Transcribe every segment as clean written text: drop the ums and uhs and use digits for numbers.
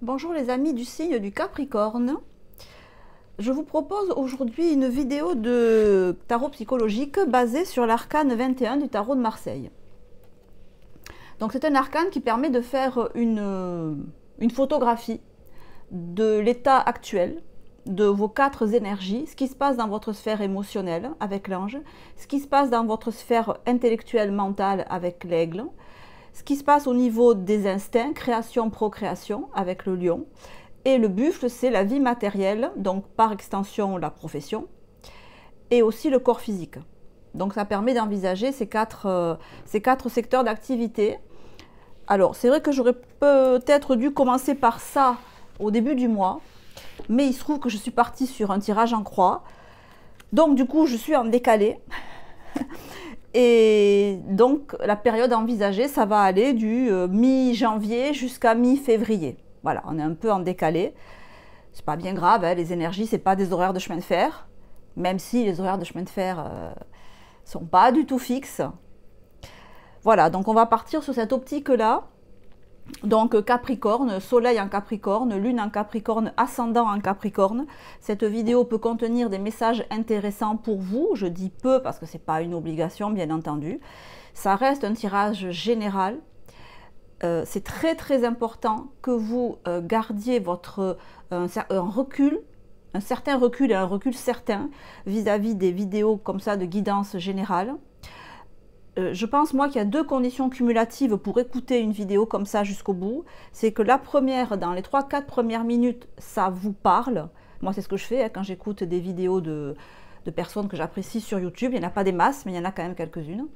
Bonjour les amis du signe du Capricorne. Je vous propose aujourd'hui une vidéo de tarot psychologique basée sur l'arcane 21 du tarot de Marseille. Donc c'est un arcane qui permet de faire une photographie de l'état actuel de vos quatre énergies, ce qui se passe dans votre sphère émotionnelle avec l'ange, ce qui se passe dans votre sphère intellectuelle mentale avec l'aigle, ce qui se passe au niveau des instincts, création, procréation avec le lion, et le buffle, c'est la vie matérielle, donc par extension la profession, et aussi le corps physique. Donc ça permet d'envisager ces quatre secteurs d'activité. Alors c'est vrai que j'aurais peut-être dû commencer par ça au début du mois, mais il se trouve que je suis partie sur un tirage en croix, donc du coup je suis en décalé. Et donc la période envisagée, ça va aller du mi-janvier jusqu'à mi-février. Voilà, on est un peu en décalé. C'est pas bien grave, hein, les énergies, c'est pas des horaires de chemin de fer, même si les horaires de chemin de fer sont pas du tout fixes. Voilà, donc on va partir sur cette optique-là. Donc Capricorne, Soleil en Capricorne, Lune en Capricorne, Ascendant en Capricorne. Cette vidéo peut contenir des messages intéressants pour vous. Je dis peu parce que ce n'est pas une obligation, bien entendu. Ça reste un tirage général. C'est très important que vous gardiez un recul, un certain recul et un recul certain vis-à-vis des vidéos comme ça de guidance générale. Je pense, moi, qu'il y a deux conditions cumulatives pour écouter une vidéo comme ça jusqu'au bout. C'est que la première, dans les 3-4 premières minutes, ça vous parle. Moi, c'est ce que je fais hein, quand j'écoute des vidéos de personnes que j'apprécie sur YouTube. Il n'y en a pas des masses, mais il y en a quand même quelques-unes.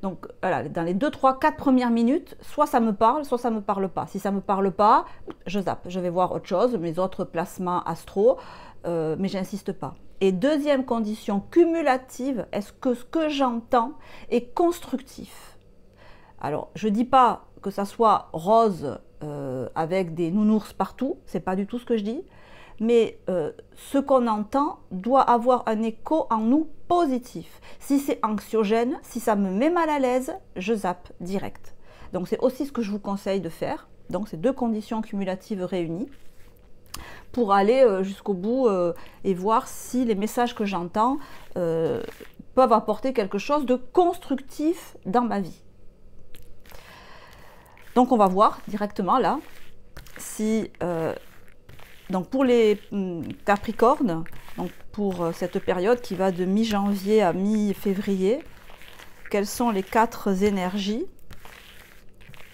Donc, voilà, dans les 2, 3, 4 premières minutes, soit ça me parle, soit ça ne me parle pas. Si ça ne me parle pas, je zappe. Je vais voir autre chose, mes autres placements astro, mais j'insiste pas. Et deuxième condition cumulative, est-ce que ce que j'entends est constructif? Alors, je ne dis pas que ça soit rose avec des nounours partout, c'est pas du tout ce que je dis, mais ce qu'on entend doit avoir un écho en nous positif. Si c'est anxiogène, si ça me met mal à l'aise, je zappe direct. Donc c'est aussi ce que je vous conseille de faire. Donc c'est deux conditions cumulatives réunies pour aller jusqu'au bout et voir si les messages que j'entends peuvent apporter quelque chose de constructif dans ma vie. Donc on va voir directement là si donc pour les Capricornes, donc pour cette période qui va de mi-janvier à mi-février, quelles sont les quatre énergies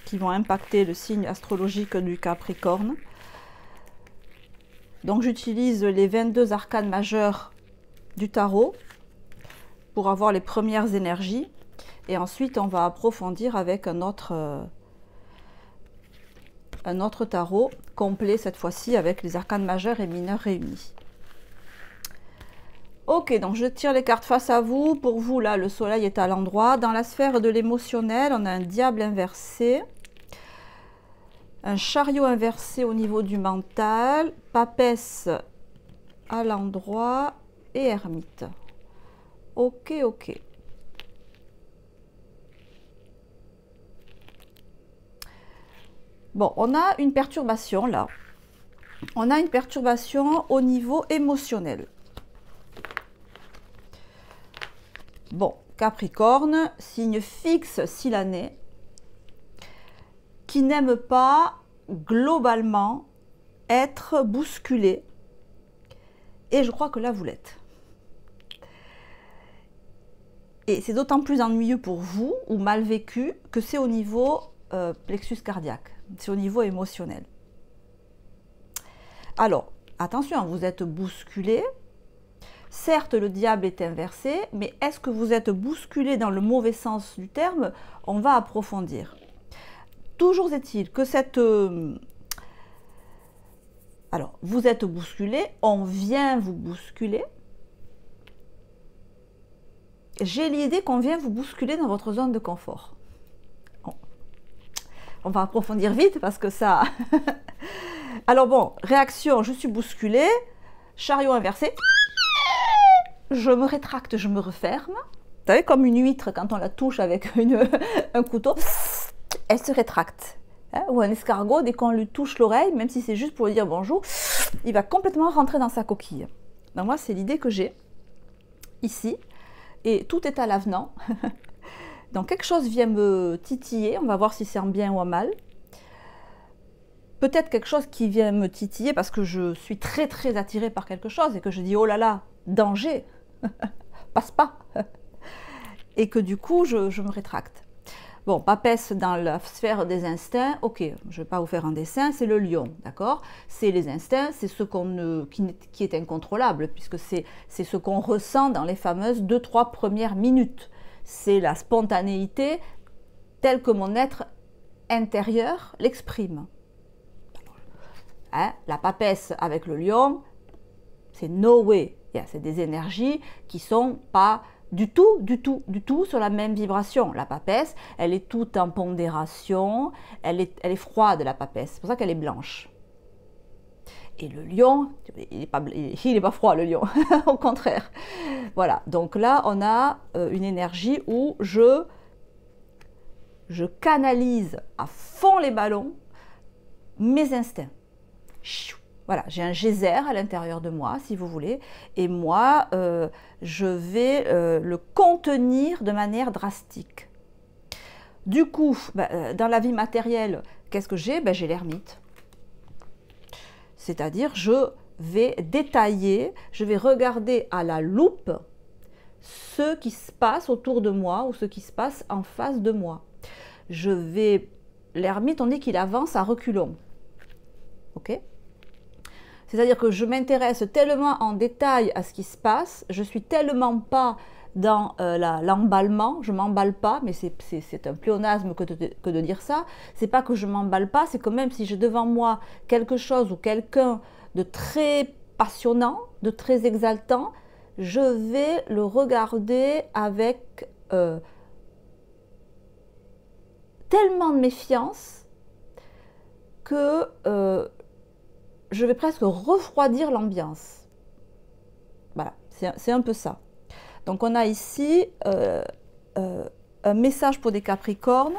qui vont impacter le signe astrologique du Capricorne. Donc j'utilise les 22 arcanes majeurs du tarot pour avoir les premières énergies. Et ensuite, on va approfondir avec un autre tarot complet, cette fois-ci, avec les arcanes majeurs et mineurs réunis. Ok, donc je tire les cartes face à vous. Pour vous, là, le soleil est à l'endroit. Dans la sphère de l'émotionnel, on a un diable inversé. Un chariot inversé au niveau du mental, papesse à l'endroit et ermite. Ok. Bon, on a une perturbation là. On a une perturbation au niveau émotionnel. Bon, Capricorne, signe fixe silané, qui n'aime pas globalement être bousculé. Et je crois que là, vous l'êtes. Et c'est d'autant plus ennuyeux pour vous, ou mal vécu, que c'est au niveau plexus cardiaque. C'est au niveau émotionnel. Alors, attention, vous êtes bousculé. Certes, le diable est inversé, mais est-ce que vous êtes bousculé dans le mauvais sens du terme? On va approfondir. Toujours est-il que alors, vous êtes bousculé, on vient vous bousculer. J'ai l'idée qu'on vient vous bousculer dans votre zone de confort. On va approfondir vite parce que ça... Alors bon, réaction, je suis bousculée, chariot inversé, je me rétracte, je me referme. Vous savez, comme une huître quand on la touche avec un couteau, elle se rétracte. Hein, ou un escargot, dès qu'on lui touche l'oreille, même si c'est juste pour lui dire bonjour, il va complètement rentrer dans sa coquille. Donc moi, c'est l'idée que j'ai ici. Et tout est à l'avenant. Donc quelque chose vient me titiller, on va voir si c'est en bien ou en mal. Peut-être quelque chose qui vient me titiller parce que je suis très très attirée par quelque chose et que je dis oh là là, danger, passe pas. Et que du coup je me rétracte. Bon, papesse dans la sphère des instincts, ok, je ne vais pas vous faire un dessin, c'est le lion, d'accord? C'est les instincts, c'est ce qui est incontrôlable, puisque c'est ce qu'on ressent dans les fameuses 2-3 premières minutes. C'est la spontanéité telle que mon être intérieur l'exprime. Hein, la papesse avec le lion, c'est no way. C'est des énergies qui ne sont pas du tout sur la même vibration. La papesse, elle est toute en pondération, elle est froide la papesse, c'est pour ça qu'elle est blanche. Et le lion, il n'est pas froid le lion, au contraire. Voilà, donc là on a une énergie où je canalise à fond les ballons mes instincts. Voilà, j'ai un geyser à l'intérieur de moi, si vous voulez, et moi, je vais le contenir de manière drastique. Du coup, dans la vie matérielle, qu'est-ce que j'ai? J'ai l'ermite. C'est-à-dire, je vais détailler, je vais regarder à la loupe ce qui se passe autour de moi ou ce qui se passe en face de moi. L'ermite, on dit qu'il avance à reculons. Ok? C'est-à-dire que je m'intéresse tellement en détail à ce qui se passe, je suis tellement pas dans l'emballement, je m'emballe pas, mais c'est un pléonasme que de dire ça. C'est pas que je m'emballe pas, c'est que même si j'ai devant moi quelque chose ou quelqu'un de très passionnant, de très exaltant, je vais le regarder avec tellement de méfiance que je vais presque refroidir l'ambiance. Voilà, c'est un peu ça. Donc on a ici un message pour des Capricornes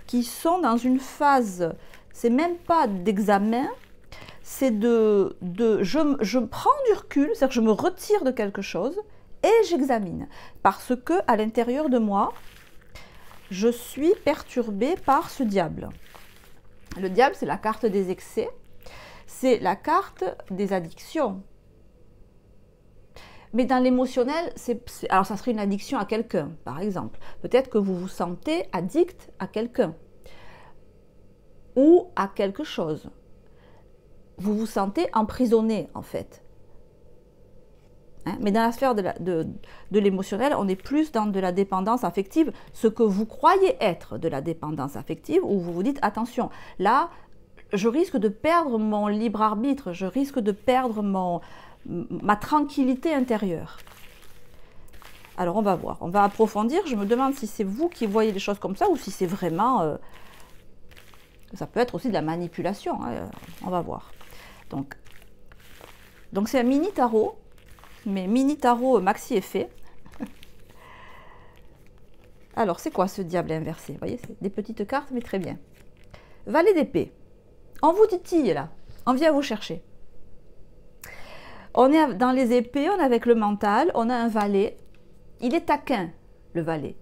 qui sont dans une phase, c'est même pas d'examen, c'est je prends du recul, c'est-à-dire que je me retire de quelque chose et j'examine. Parce que à l'intérieur de moi, je suis perturbée par ce diable. Le diable, c'est la carte des excès. C'est la carte des addictions. Mais dans l'émotionnel, alors ça serait une addiction à quelqu'un, par exemple. Peut-être que vous vous sentez addict à quelqu'un ou à quelque chose. Vous vous sentez emprisonné, en fait. Hein? Mais dans la sphère de l'émotionnel, on est plus dans de la dépendance affective, ce que vous croyez être de la dépendance affective, où vous vous dites, attention, là, je risque de perdre mon libre arbitre, je risque de perdre ma tranquillité intérieure. Alors on va voir, on va approfondir. Je me demande si c'est vous qui voyez les choses comme ça ou si c'est vraiment... ça peut être aussi de la manipulation, hein, on va voir. Donc c'est un mini tarot, mais mini tarot maxi effet. Alors c'est quoi ce diable inversé? Vous voyez, c'est des petites cartes, mais très bien. Valet d'épée. On vous titille là, on vient vous chercher. On est dans les épées, on est avec le mental, on a un valet. Il est taquin, le valet.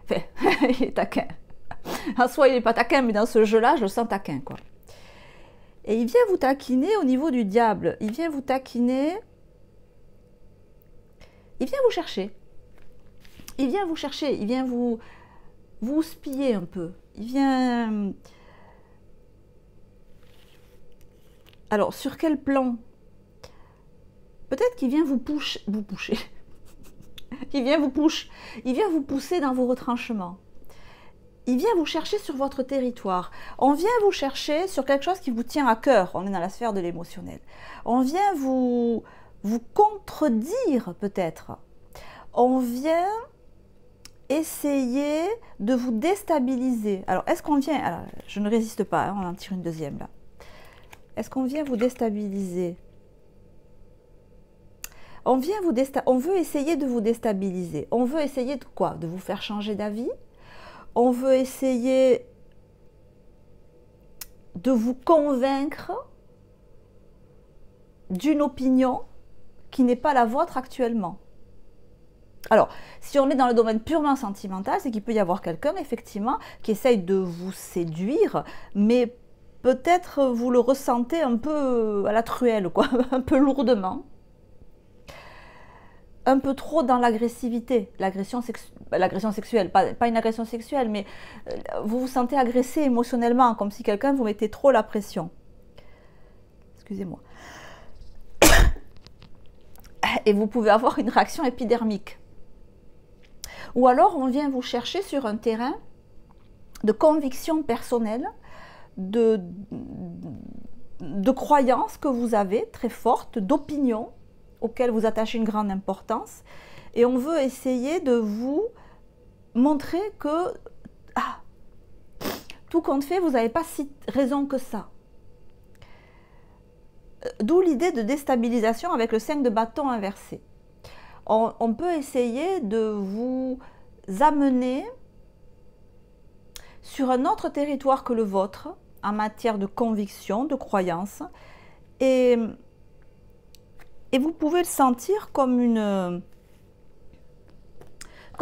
Enfin, il est taquin. En soi, il n'est pas taquin, mais dans ce jeu-là, je le sens taquin, quoi. Et il vient vous taquiner au niveau du diable. Il vient vous taquiner. Il vient vous chercher. Il vient vous chercher. Il vient vous spiller un peu. Il vient... Alors, sur quel plan? Peut-être qu'il vient vous pousser. Il vient vous pousser dans vos retranchements. Il vient vous chercher sur votre territoire. On vient vous chercher sur quelque chose qui vous tient à cœur. On est dans la sphère de l'émotionnel. On vient vous contredire peut-être. On vient essayer de vous déstabiliser. Alors, est-ce qu'on vient... Alors, je ne résiste pas, hein, on en tire une deuxième là. Est-ce qu'on vient vous déstabiliser? On veut essayer de vous déstabiliser. On veut essayer de quoi? De vous faire changer d'avis. On veut essayer de vous convaincre d'une opinion qui n'est pas la vôtre actuellement. Alors, si on est dans le domaine purement sentimental, c'est qu'il peut y avoir quelqu'un, effectivement, qui essaye de vous séduire, mais peut-être vous le ressentez un peu à la truelle, quoi, un peu lourdement. Un peu trop dans l'agressivité, l'agression sexuelle, pas une agression sexuelle, mais vous vous sentez agressé émotionnellement, comme si quelqu'un vous mettait trop la pression. Excusez-moi. Et vous pouvez avoir une réaction épidermique. Ou alors on vient vous chercher sur un terrain de conviction personnelle, de croyances que vous avez très fortes, d'opinions auxquelles vous attachez une grande importance. Et on veut essayer de vous montrer que tout compte fait, vous n'avez pas si raison que ça. D'où l'idée de déstabilisation avec le 5 de bâton inversé. On peut essayer de vous amener sur un autre territoire que le vôtre en matière de conviction, de croyance, et vous pouvez le sentir comme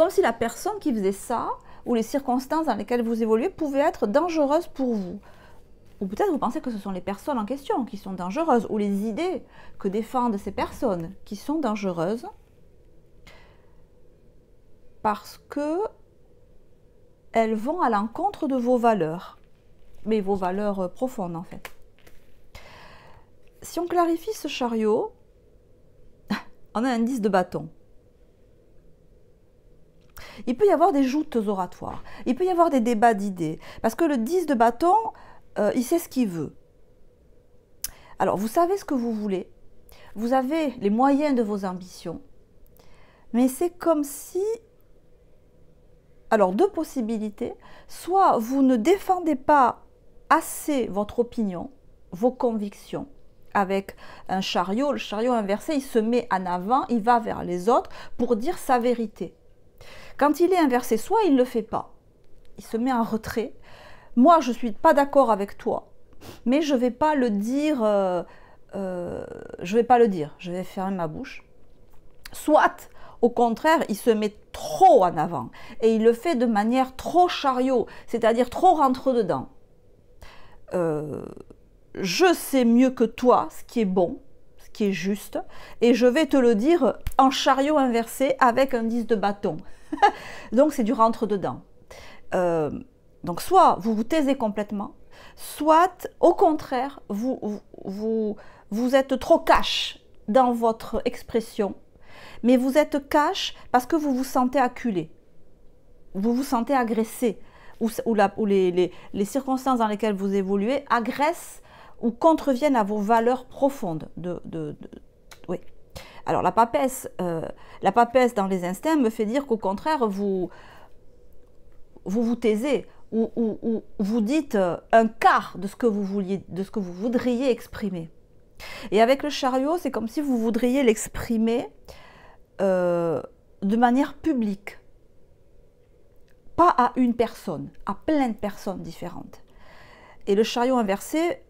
si la personne qui faisait ça, ou les circonstances dans lesquelles vous évoluez, pouvaient être dangereuses pour vous. Ou peut-être vous pensez que ce sont les personnes en question qui sont dangereuses, ou les idées que défendent ces personnes qui sont dangereuses, parce que elles vont à l'encontre de vos valeurs, mais vos valeurs profondes en fait. Si on clarifie ce chariot, on a un 10 de bâton. Il peut y avoir des joutes oratoires, il peut y avoir des débats d'idées, parce que le 10 de bâton, il sait ce qu'il veut. Alors, vous savez ce que vous voulez, vous avez les moyens de vos ambitions, mais c'est comme si... Alors, deux possibilités. Soit vous ne défendez pas assez votre opinion, vos convictions, avec un chariot. Le chariot inversé, il se met en avant, il va vers les autres pour dire sa vérité. Quand il est inversé, soit il ne le fait pas, il se met en retrait. Moi, je ne suis pas d'accord avec toi, mais je ne vais pas le dire, je vais fermer ma bouche. Soit... Au contraire, il se met trop en avant et il le fait de manière trop chariot, c'est-à-dire trop rentre-dedans. Je sais mieux que toi ce qui est bon, ce qui est juste, et je vais te le dire en chariot inversé avec un 10 de bâton. Donc c'est du rentre-dedans. Donc soit vous vous taisez complètement, soit au contraire, vous êtes trop cash dans votre expression, mais vous êtes cash parce que vous vous sentez acculé, vous vous sentez agressé, ou les circonstances dans lesquelles vous évoluez agressent ou contreviennent à vos valeurs profondes. Oui. Alors la papesse dans les instincts me fait dire qu'au contraire, vous vous taisez, ou vous dites un quart de ce que vous vouliez, de ce que vous voudriez exprimer. Et avec le chariot, c'est comme si vous voudriez l'exprimer de manière publique, pas à une personne, à plein de personnes différentes. Et le chariot inversé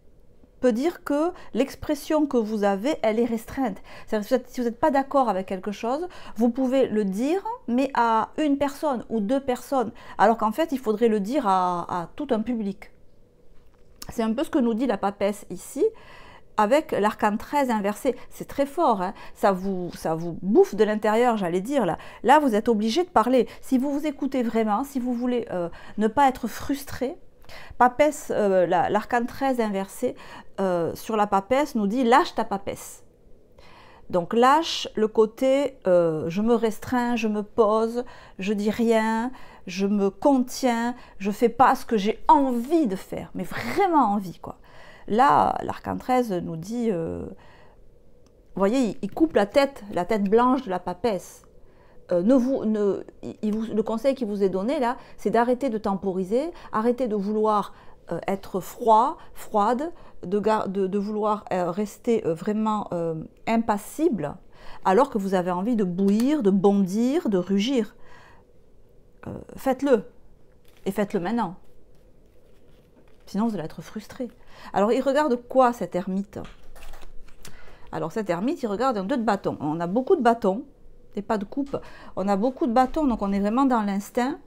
peut dire que l'expression que vous avez, elle est restreinte. C'est-à-dire que si vous n'êtes pas d'accord avec quelque chose, vous pouvez le dire, mais à une personne ou deux personnes, alors qu'en fait, il faudrait le dire à tout un public. C'est un peu ce que nous dit la papesse ici, avec l'arcane 13 inversé. C'est très fort, hein. Ça vous bouffe de l'intérieur, j'allais dire. Là, vous êtes obligé de parler. Si vous vous écoutez vraiment, si vous voulez ne pas être frustré, papesse, l'arcane 13 inversé sur la papesse nous dit « lâche ta papesse ». Donc lâche le côté je me restreins, je me pose, je dis rien, je me contiens, je fais pas ce que j'ai envie de faire, mais vraiment envie, quoi. Là, l'arcane 13 nous dit, vous voyez, il coupe la tête blanche de la papesse. Le conseil qui vous est donné là, c'est d'arrêter de temporiser, arrêter de vouloir être froide, de vouloir rester vraiment impassible, alors que vous avez envie de bouillir, de bondir, de rugir. Faites-le, et faites-le maintenant. Sinon, vous allez être frustré. Alors, il regarde quoi, cet ermite? Alors, cet ermite, il regarde un 2 de bâton. On a beaucoup de bâtons, et pas de coupe. On a beaucoup de bâtons, donc on est vraiment dans l'instinct.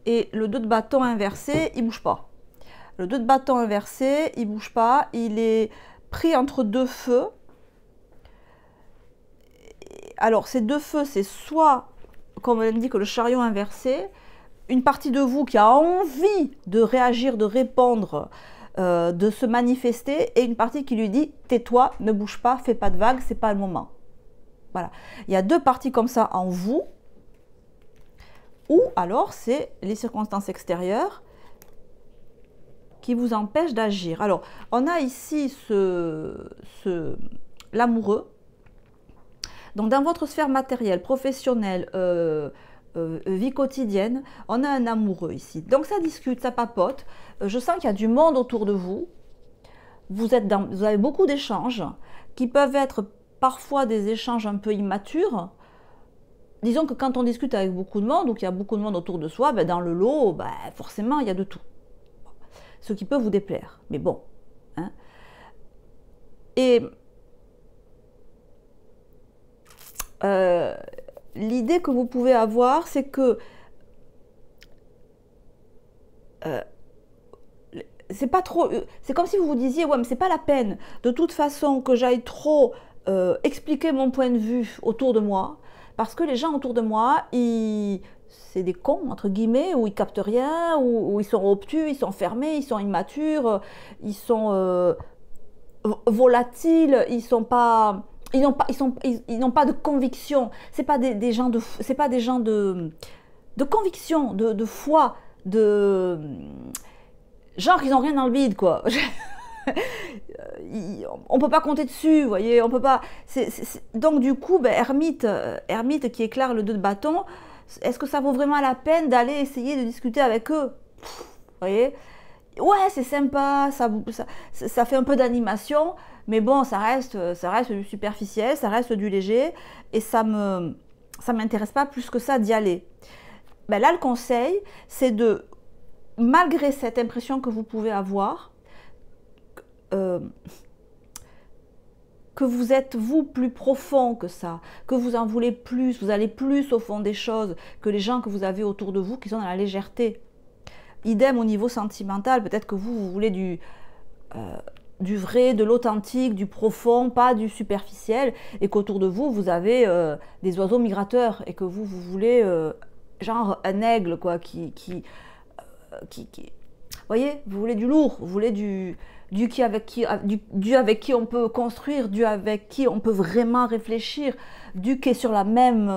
Et le 2 de bâton inversé, il ne bouge pas. Le 2 de bâton inversé, il ne bouge pas. Il est pris entre deux feux. Alors, ces deux feux, c'est soit, comme on dit, que le chariot inversé, une partie de vous qui a envie de réagir, de répondre, de se manifester, et une partie qui lui dit « tais-toi, ne bouge pas, fais pas de vagues, c'est pas le moment ». Voilà. Il y a deux parties comme ça en vous, ou alors c'est les circonstances extérieures qui vous empêchent d'agir. Alors, on a ici l'amoureux. Donc, dans votre sphère matérielle, professionnelle, vie quotidienne, on a un amoureux ici. Donc, ça discute, ça papote. Je sens qu'il y a du monde autour de vous. Vous avez beaucoup d'échanges qui peuvent être parfois des échanges un peu immatures. Disons que quand on discute avec beaucoup de monde, ou qu'il y a beaucoup de monde autour de soi, ben dans le lot, ben forcément, il y a de tout. Ce qui peut vous déplaire. Mais bon. Hein. Et l'idée que vous pouvez avoir, c'est que c'est pas trop. C'est comme si vous vous disiez, ouais, mais c'est pas la peine de toute façon que j'aille trop expliquer mon point de vue autour de moi, parce que les gens autour de moi, c'est des cons, entre guillemets, où ils captent rien, où ils sont obtus, ils sont fermés, ils sont immatures, ils sont volatiles, ils n'ont pas de conviction. C'est pas des gens de conviction, de foi, genre qu'ils n'ont rien dans le vide, quoi. On peut pas compter dessus, vous voyez, on peut pas. Donc du coup, ben, ermite qui éclaire le 2 de bâton, est-ce que ça vaut vraiment la peine d'aller essayer de discuter avec eux? Vous voyez? Ouais, c'est sympa, ça fait un peu d'animation, mais bon, ça reste du superficiel, ça reste du léger, et ça m'intéresse pas plus que ça d'y aller. Ben là, le conseil, c'est de, malgré cette impression que vous pouvez avoir, que vous êtes, vous, plus profond que ça, que vous en voulez plus, vous allez plus au fond des choses que les gens que vous avez autour de vous qui sont dans la légèreté. Idem au niveau sentimental, peut-être que vous voulez du vrai, de l'authentique, du profond, pas du superficiel, et qu'autour de vous, vous avez des oiseaux migrateurs, et que vous voulez genre un aigle, quoi, vous voyez, vous voulez du lourd, vous voulez du avec qui on peut construire, du avec qui on peut vraiment réfléchir, du qui est sur la même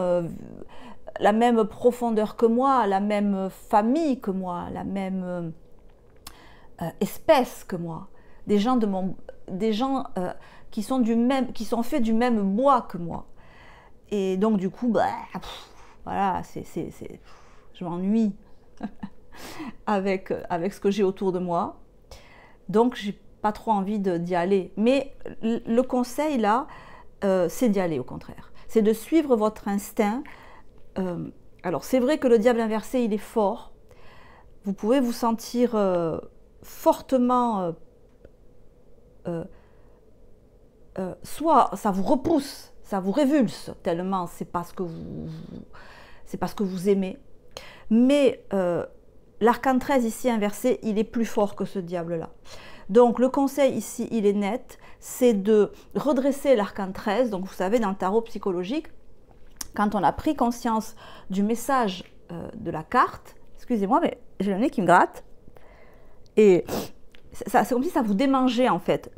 profondeur que moi, la même famille que moi, la même espèce que moi, des gens qui sont faits du même bois que moi. Et donc du coup, bah, voilà, je m'ennuie avec ce que j'ai autour de moi. Donc j'ai pas trop envie d'y aller. Mais le conseil là, c'est d'y aller au contraire. C'est de suivre votre instinct. Alors c'est vrai que le diable inversé, il est fort. Vous pouvez vous sentir fortement, soit ça vous repousse, ça vous révulse tellement c'est pas ce que vous aimez. Mais l'arcane 13 ici inversé, il est plus fort que ce diable là. Donc le conseil ici, il est net, c'est de redresser l'arcane 13. Donc vous savez, dans le tarot psychologique, quand on a pris conscience du message de la carte, excusez-moi, mais j'ai le nez qui me gratte, et c'est comme si ça vous démangeait en fait,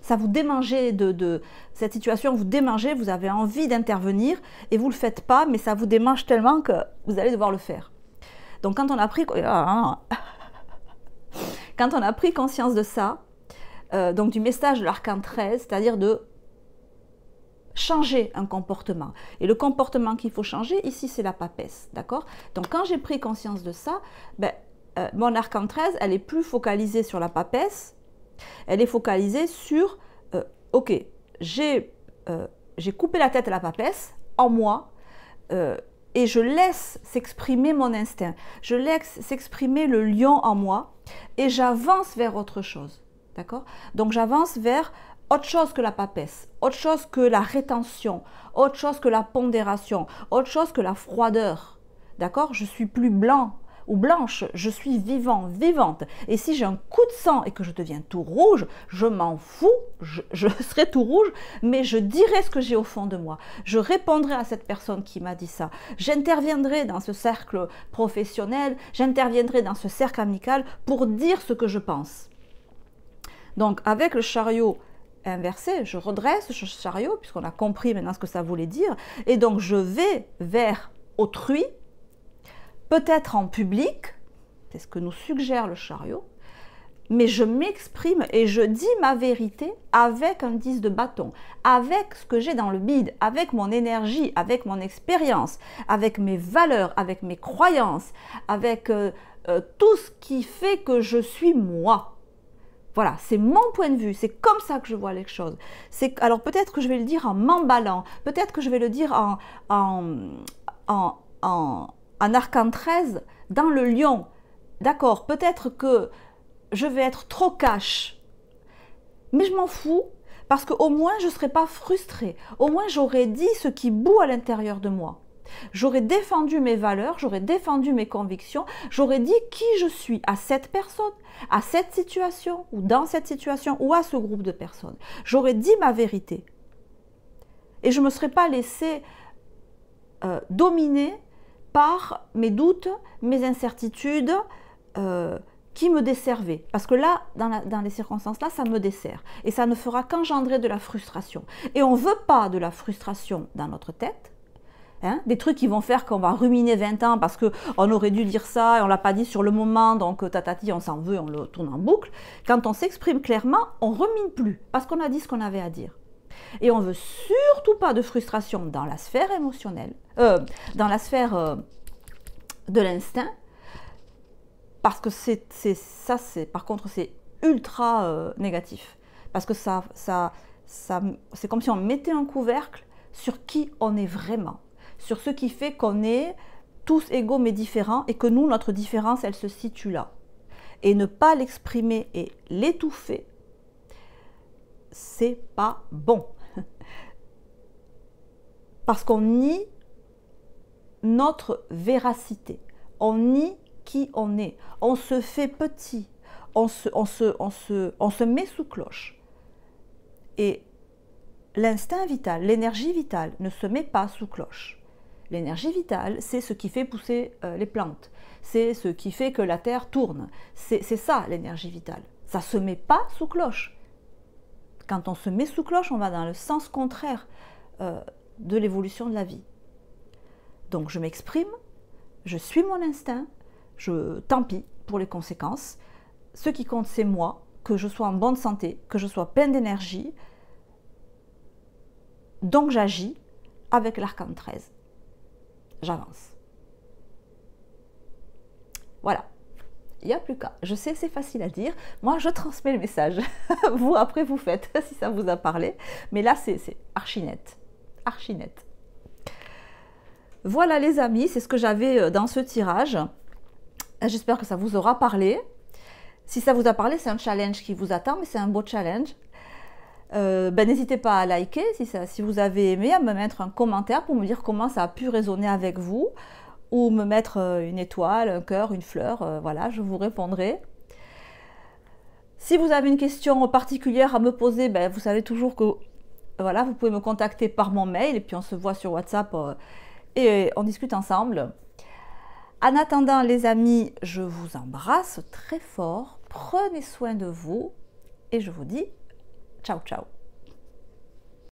ça vous démangeait de cette situation, vous démangez, vous avez envie d'intervenir, et vous ne le faites pas, mais ça vous démange tellement que vous allez devoir le faire. Donc quand on a pris conscience de ça, donc du message de l'arcane 13, c'est-à-dire de changer un comportement. Et le comportement qu'il faut changer, ici, c'est la papesse, d'accord? Donc, quand j'ai pris conscience de ça, ben, mon arcane 13, elle est plus focalisée sur la papesse, elle est focalisée sur, ok, j'ai coupé la tête à la papesse, en moi, et je laisse s'exprimer mon instinct, je laisse s'exprimer le lion en moi, et j'avance vers autre chose. D'accord? Donc j'avance vers autre chose que la papesse, autre chose que la rétention, autre chose que la pondération, autre chose que la froideur. D'accord? Je suis plus blanc ou blanche, je suis vivant, vivante. Et si j'ai un coup de sang et que je deviens tout rouge, je m'en fous, je serai tout rouge, mais je dirai ce que j'ai au fond de moi. Je répondrai à cette personne qui m'a dit ça. J'interviendrai dans ce cercle professionnel, j'interviendrai dans ce cercle amical pour dire ce que je pense. Donc avec le chariot inversé, je redresse ce chariot, puisqu'on a compris maintenant ce que ça voulait dire, et donc je vais vers autrui, peut-être en public, c'est ce que nous suggère le chariot, mais je m'exprime et je dis ma vérité avec un 10 de bâton, avec ce que j'ai dans le bide, avec mon énergie, avec mon expérience, avec mes valeurs, avec mes croyances, avec tout ce qui fait que je suis moi. Voilà, c'est mon point de vue, c'est comme ça que je vois les choses. Alors peut-être que je vais le dire en m'emballant, peut-être que je vais le dire en arcane 13 dans le lion. D'accord, peut-être que je vais être trop cash, mais je m'en fous parce qu'au moins je ne serai pas frustrée. Au moins j'aurais dit ce qui bout à l'intérieur de moi. J'aurais défendu mes valeurs, j'aurais défendu mes convictions, j'aurais dit qui je suis à cette personne, à cette situation, ou dans cette situation, ou à ce groupe de personnes. J'aurais dit ma vérité. Et je ne me serais pas laissée dominer par mes doutes, mes incertitudes qui me desservaient. Parce que là, dans les circonstances-là, ça me dessert. Et ça ne fera qu'engendrer de la frustration. Et on ne veut pas de la frustration dans notre tête. Hein, des trucs qui vont faire qu'on va ruminer 20 ans parce qu'on aurait dû dire ça et on ne l'a pas dit sur le moment, donc tatati, on s'en veut, on le tourne en boucle. Quand on s'exprime clairement, on ne rumine plus parce qu'on a dit ce qu'on avait à dire. Et on ne veut surtout pas de frustration dans la sphère émotionnelle, dans la sphère de l'instinct, parce que par contre, c'est ultra négatif. Parce que c'est comme si on mettait un couvercle sur qui on est vraiment. Sur ce qui fait qu'on est tous égaux mais différents et que nous, notre différence, elle se situe là. Et ne pas l'exprimer et l'étouffer, c'est pas bon. Parce qu'on nie notre véracité, on nie qui on est, on se fait petit, on se met sous cloche. Et l'instinct vital, l'énergie vitale ne se met pas sous cloche. L'énergie vitale, c'est ce qui fait pousser les plantes. C'est ce qui fait que la terre tourne. C'est ça, l'énergie vitale. Ça ne se met pas sous cloche. Quand on se met sous cloche, on va dans le sens contraire de l'évolution de la vie. Donc je m'exprime, je suis mon instinct, tant pis pour les conséquences. Ce qui compte, c'est moi, que je sois en bonne santé, que je sois pleine d'énergie. Donc j'agis avec l'arcane 13. J'avance. Voilà. Il n'y a plus qu'à. Je sais, c'est facile à dire. Moi, je transmets le message. Vous, après, vous faites, si ça vous a parlé. Mais là, c'est archi net. Archi net. Voilà, les amis, c'est ce que j'avais dans ce tirage. J'espère que ça vous aura parlé. Si ça vous a parlé, c'est un challenge qui vous attend, mais c'est un beau challenge. N'hésitez pas à liker si vous avez aimé, à me mettre un commentaire pour me dire comment ça a pu résonner avec vous, ou me mettre une étoile, un cœur, une fleur, voilà, je vous répondrai. Si vous avez une question particulière à me poser, vous savez toujours que voilà, vous pouvez me contacter par mon mail et puis on se voit sur WhatsApp et on discute ensemble. En attendant, les amis, je vous embrasse très fort, prenez soin de vous et je vous dis ciao ciao.